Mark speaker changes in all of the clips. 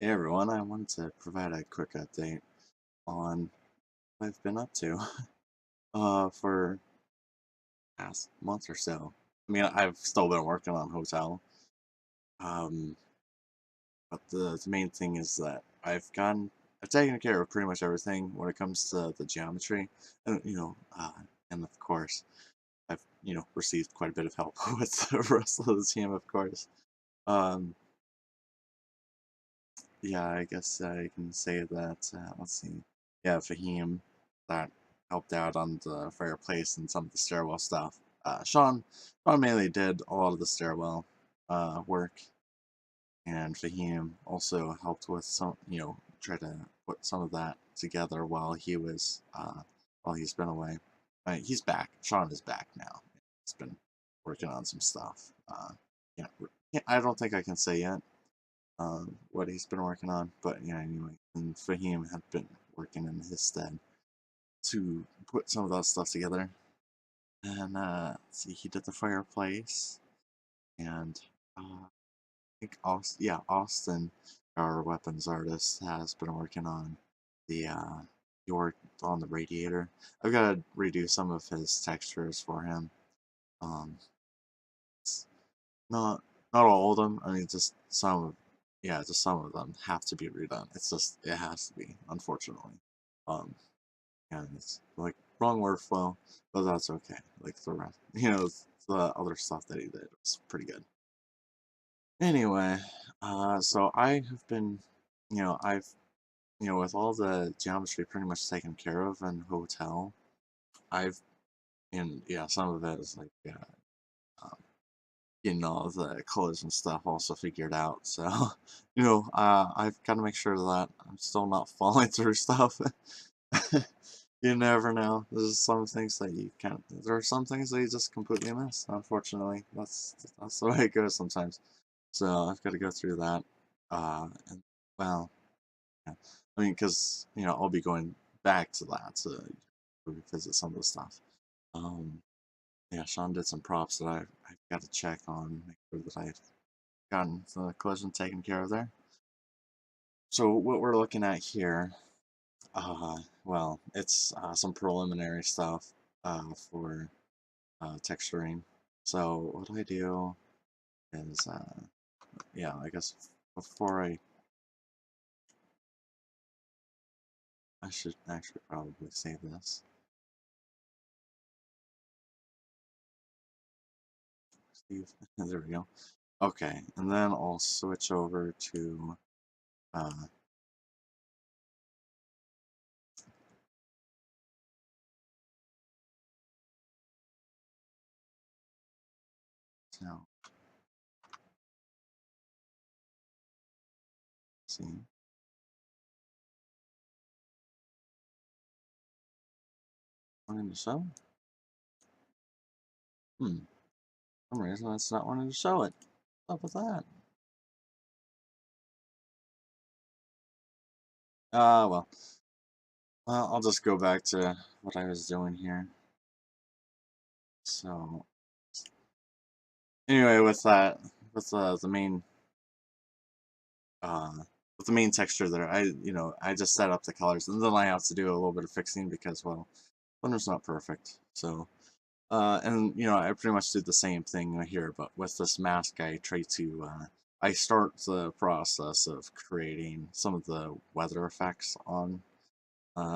Speaker 1: Hey everyone, I wanted to provide a quick update on what I've been up to for the past month or so. I mean, I've still been working on hotel, um, but the main thing is that I've taken care of pretty much everything when it comes to the geometry, and and of course, I've received quite a bit of help with the rest of the team, of course. Um, Yeah, I guess I can say that. Let's see. Yeah, Fahim that helped out on the fireplace and some of the stairwell stuff. Sean mainly did a lot of the stairwell work, and Fahim also helped with some, try to put some of that together while he's been away. He's back. Sean is back now. He's been working on some stuff. Yeah, I don't think I can say yet what he's been working on. But yeah, anyway, and Fahim had been working in his stead to put some of that stuff together. And let's see, he did the fireplace, and I think Austin, our weapons artist, has been working on the York on the radiator. I've got to redo some of his textures for him. Um, Not not all of them. I mean, just some of, yeah, just some of them have to be redone. It has to be, unfortunately. Um, and it's like wrong workflow, but that's okay. Like the rest, the other stuff that he did was pretty good. Anyway, so I have been, I've, with all the geometry pretty much taken care of in hotel, I've, and yeah, some of it is like, yeah, um, the colors and stuff also figured out. So, I've got to make sure that I'm still not falling through stuff. You never know. There's some things that you can't. There are some things that you just completely miss. Unfortunately, that's the way it goes sometimes. So I've got to go through that. And well, yeah. I mean, because I'll be going back to that to revisit some of the stuff. Um, yeah, Sean did some props that I've got to check on, make sure that I've gotten the collision taken care of there. So what we're looking at here, well, it's some preliminary stuff for texturing. So what I do is, yeah, I guess before I should actually probably save this. Steve, there we go. Okay, and then I'll switch over to uh, now, see, wanting to show? Hmm, for some reason it's not wanting to show it. What's up with that? Well. Well, I'll just go back to what I was doing here. So, anyway, with the main, uh, with the main texture there, I just set up the colors, and then I have to do a little bit of fixing because, well, Blender's not perfect. So, and I pretty much did the same thing here, but with this mask, I start the process of creating some of the weather effects on.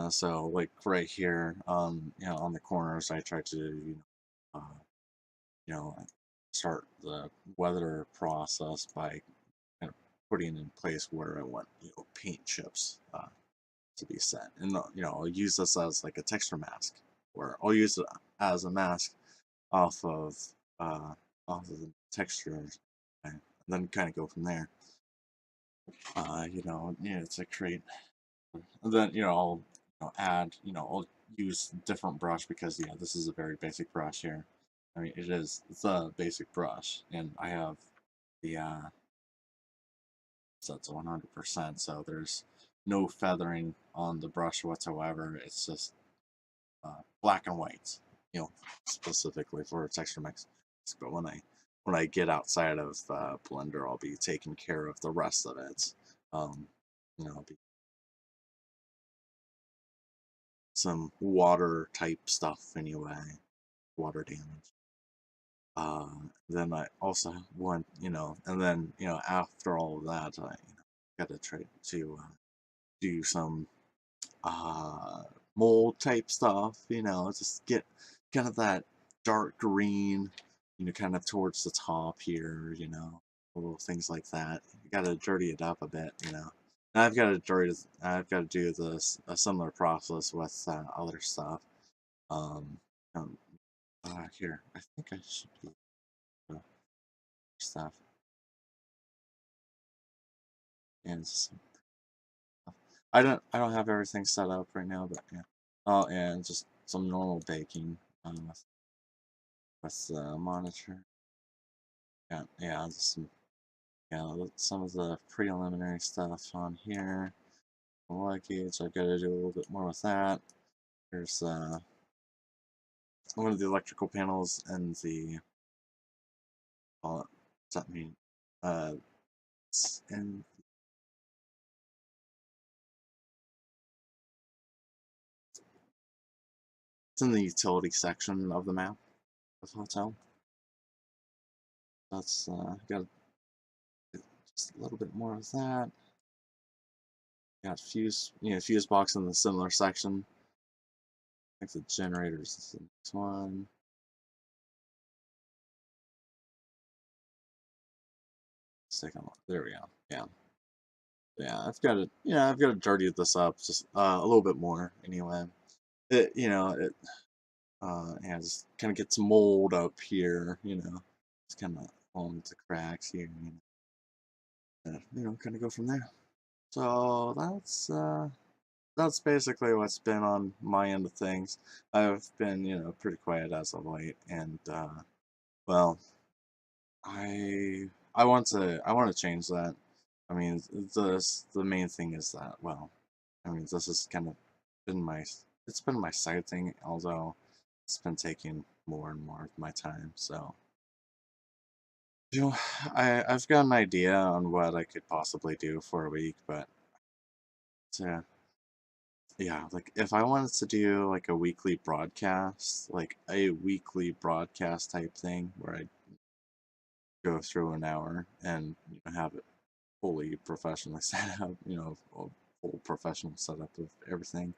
Speaker 1: So like right here, on the corners, I try to, uh, you know, start the weather process by kind of putting in place where I want, paint chips to be set. And, I'll use this as like a texture mask, where I'll use it as a mask off of, uh, off of the textures, and then kind of go from there. To create, and then, I'll add, I'll use different brush because, yeah, this is a very basic brush here. I mean, it's a basic brush, and I have the set to 100%, so there's no feathering on the brush whatsoever. It's just black and white, specifically for texture mix. But when I get outside of Blender, I'll be taking care of the rest of it. be some water type stuff anyway, water damage. Then I also want, and then, after all of that, I, gotta try to do some uh, mold type stuff, just get kind of that dark green, kind of towards the top here, little things like that. You gotta dirty it up a bit, And I've got to do this a similar process with other stuff. Um, um, Here, I think I should do stuff and I don't have everything set up right now, but yeah. Oh, and just some normal baking with the monitor. Yeah, yeah, just some of the preliminary stuff on here. Luggage, I've got to do a little bit more with that. Here's one of the electrical panels and the what's that mean? It's in the utility section of the map of the hotel. That's got just a little bit more of that. Got fuse box in the similar section. I think the generators is the next one. Second one. There we go. Yeah. Yeah, I've got to dirty this up just a little bit more anyway. Yeah, just kind of get some mold up here, just kind of along the cracks here, kind of go from there. So that's basically what's been on my end of things. I've been, pretty quiet as of late, and well, I want to change that. I mean, the main thing is that, well, I mean, this has kind of been my side thing, although it's been taking more and more of my time. So, you know, I've got an idea on what I could possibly do for a week, but yeah, yeah, like if I wanted to do like a weekly broadcast, like a weekly broadcast type thing where I go through an hour and have it fully professionally set up, a full professional setup of everything.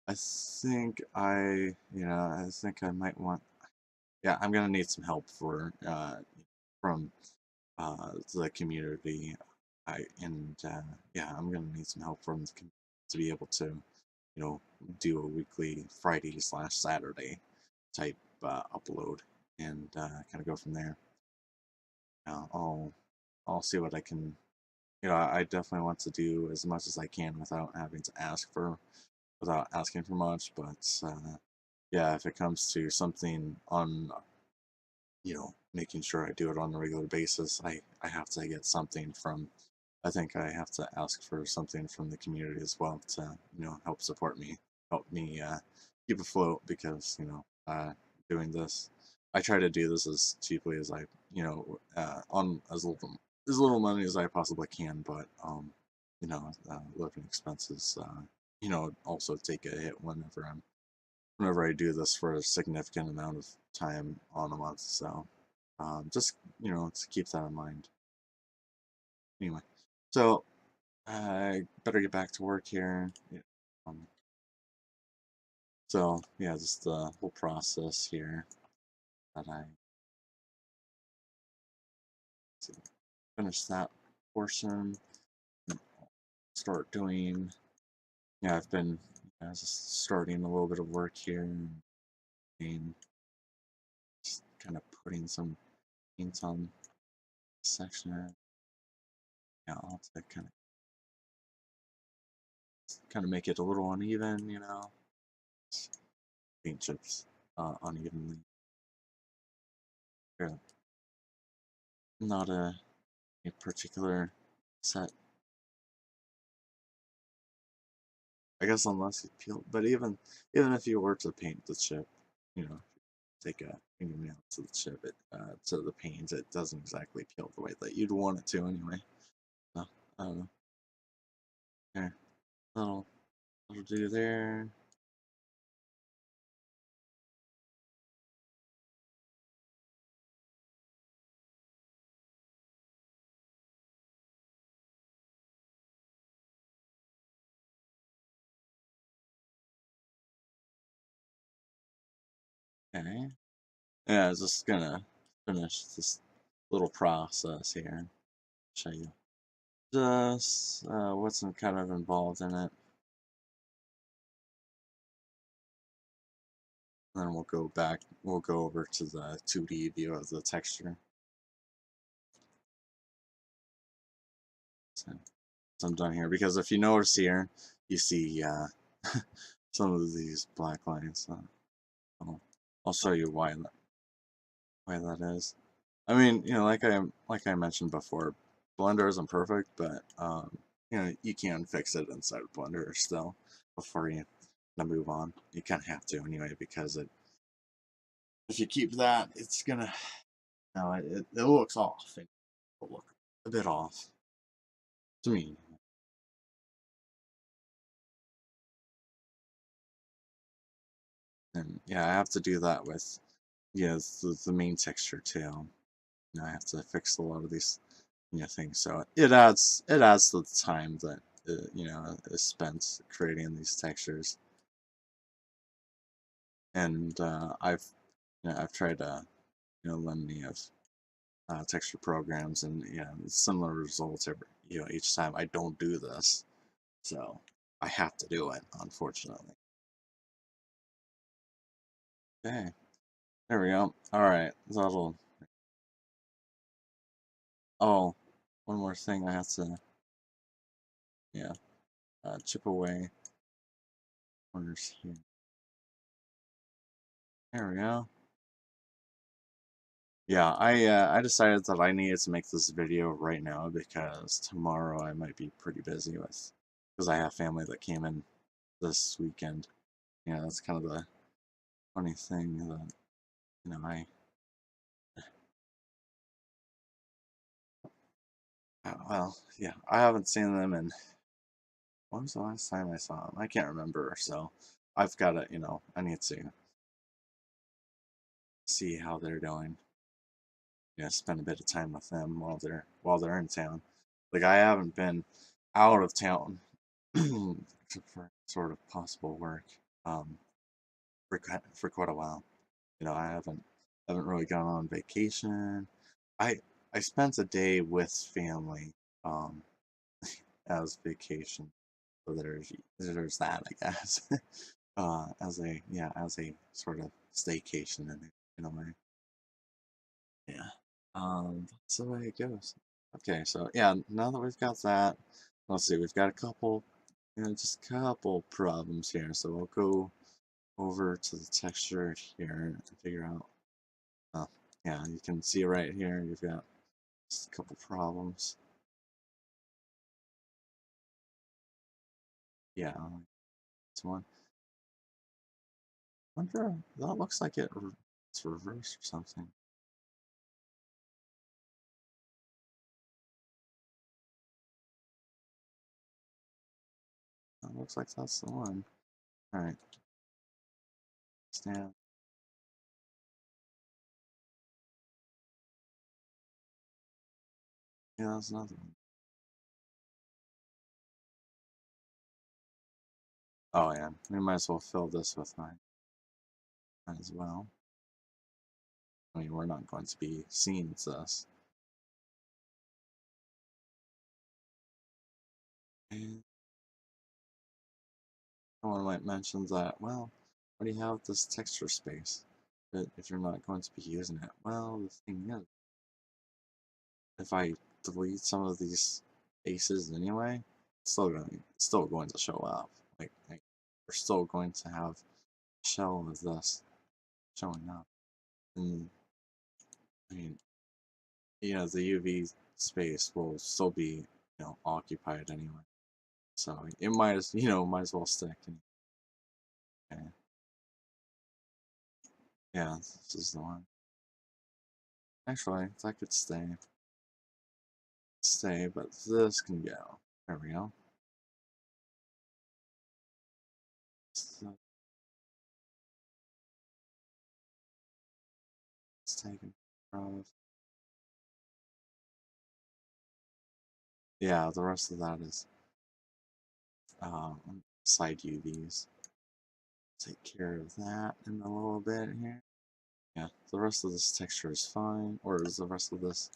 Speaker 1: I think I might want. Yeah, I'm gonna need some help from the community. Yeah, I'm gonna need some help from the community to be able to, do a weekly Friday/Saturday type upload and kind of go from there. Uh, I'll I'll see what I can. I definitely want to do as much as I can without asking for much. But yeah, if it comes to something on, making sure I do it on a regular basis, I have to get something from. I think I have to ask for something from the community as well to, help support me, help me keep afloat because, doing this, I try to do this as cheaply as on as little money as I possibly can, but living expenses, also take a hit whenever I do this for a significant amount of time on a month. So just to keep that in mind. Anyway, so I better get back to work here. Yeah. Um, so yeah, just the whole process here that I to finish that portion, and start doing. Yeah, I've been just starting a little bit of work here and just kind of putting some paint on the section. Yeah, I'll have to kind of make it a little uneven, paint chips unevenly. Yeah, not a particular set. I guess unless you peel, but even if you were to paint the chip, take a fingernail to the chip, to the paint, it doesn't exactly peel the way that you'd want it to anyway. So I don't know. Okay, that'll do there. Okay. Yeah, I was just gonna finish this little process here. Show you just what's kind of involved in it. And then we'll go back, we'll go over to the 2D view of the texture. So, I'm done here because if you notice here, you see some of these black lines. I'll show you why that is. I mean, like I mentioned before, Blender isn't perfect, but you can fix it inside of Blender still before you move on. You kind of have to anyway because if you keep that, it's gonna no, it looks off. It will look a bit off to me. And yeah, I have to do that with the main texture too. I have to fix a lot of these things. So it adds to the time that is spent creating these textures. And I've tried to learn many of texture programs, and similar results each time. I don't do this, so I have to do it, unfortunately. Okay, there we go. All right, that'll. Oh, one more thing I have to yeah chip away corners here. There we go. Yeah, I decided that I needed to make this video right now because tomorrow I might be pretty busy because I have family that came in this weekend. Yeah, that's kind of the funny thing that I well, yeah, I haven't seen them in when was the last time I saw them? I can't remember, so I've got to, I need to see how they're doing. Spend a bit of time with them while they're in town. Like I haven't been out of town for sort of possible work um, for quite a while. I haven't really gone on vacation. I I spent a day with family um, as vacation, so there's that, I guess. As a sort of staycation in a way. Yeah. That's the way it goes. Okay, so yeah, now that we've got that, let's see, we've got a couple, just a couple problems here. So we'll go over to the texture here and figure out. Oh, yeah, you can see right here, you've got just a couple problems. Yeah, this one. Wonder, that looks like it's reversed or something. That looks like that's the one. All right, stand. Yeah, that's another one. Oh yeah, we might as well fill this with mine as well. I mean, we're not going to be seeing this. And someone might mention that, well, why do you have this texture space but if you're not going to be using it? Well, the thing is, if I delete some of these faces anyway, it's still going to show up. Like we're still going to have a shell of this showing up. And I mean, the UV space will still be, occupied anyway. So it might as well stick. Okay. Yeah, this is the one. Actually, that could stay, but this can go. There we go. taken care of. Yeah, the rest of that is side UVs. Take care of that in a little bit here. Yeah, the rest of this texture is fine, or is the rest of this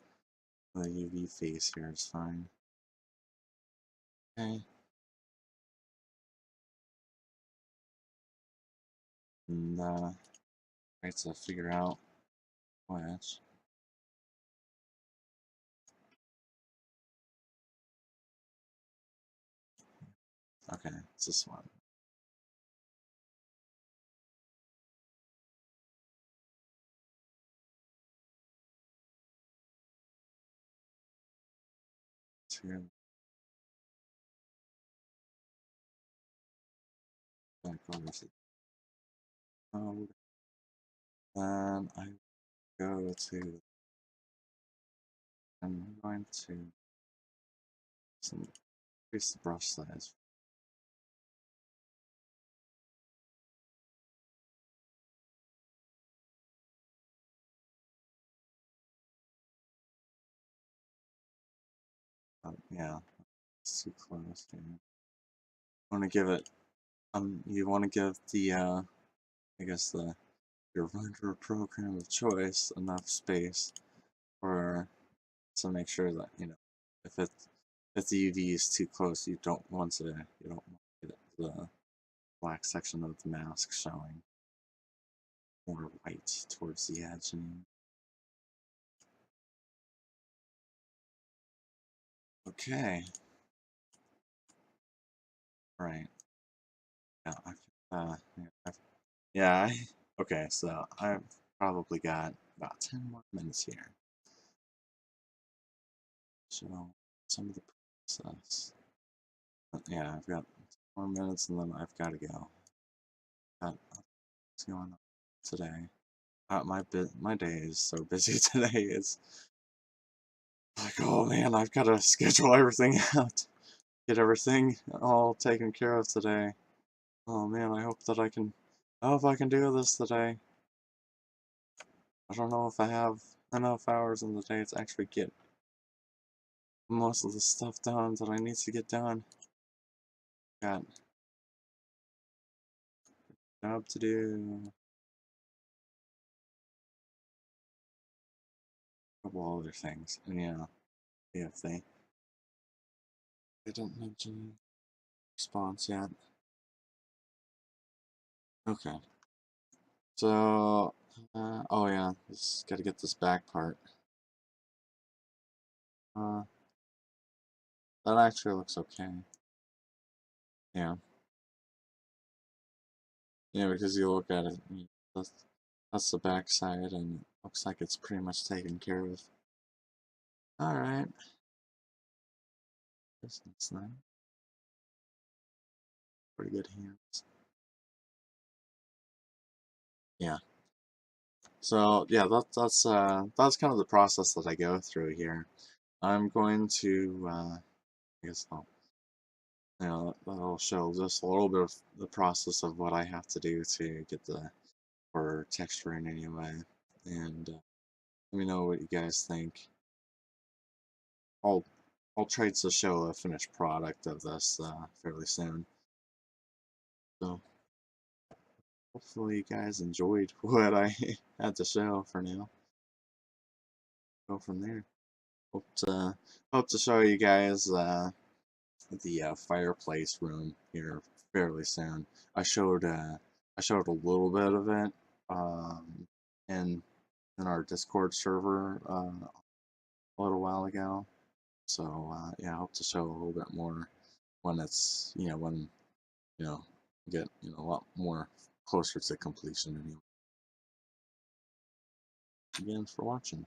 Speaker 1: the UV face here is fine. Okay. And try to figure out which. Okay, it's this one. Two. Back over to code. Then I go to. I'm going to increase the brush size. Yeah, it's too close here. Want to give it. You want to give the I guess your render program of choice enough space for to make sure that if it if the UV is too close, you don't want to get the black section of the mask showing more white towards the edge. Okay, right. Yeah, yeah. Okay, so I've probably got about 10 more minutes here. So some of the process. Yeah, I've got 4 minutes and then I've got to go. What's going on today? My day is so busy today. It's like, oh man, I've got to schedule everything out, get everything all taken care of today. Oh man, I hope that I can. I hope I can do this today. I don't know if I have enough hours in the day to actually get most of the stuff done that I need to get done. Got a job to do. A couple other things, and yeah, if they didn't mention response yet. Okay. So, oh yeah, just gotta get this back part. Uh, that actually looks okay. Yeah. Yeah, because you look at it, that's, that's the back side, and it looks like it's pretty much taken care of. Alright. That's nice. Pretty good hands. Yeah. So, yeah, that's kind of the process that I go through here. I'm going to, I guess that'll show just a little bit of the process of what I have to do to get for texturing anyway. And let me know what you guys think. I'll I'll try to show a finished product of this fairly soon. So hopefully you guys enjoyed what I had to show for now. Go from there. Hope to show you guys the fireplace room here fairly soon. I showed a little bit of it in our Discord server a little while ago. So yeah, I hope to show a little bit more when it's when you know get a lot more closer to completion. Anyway, again for watching.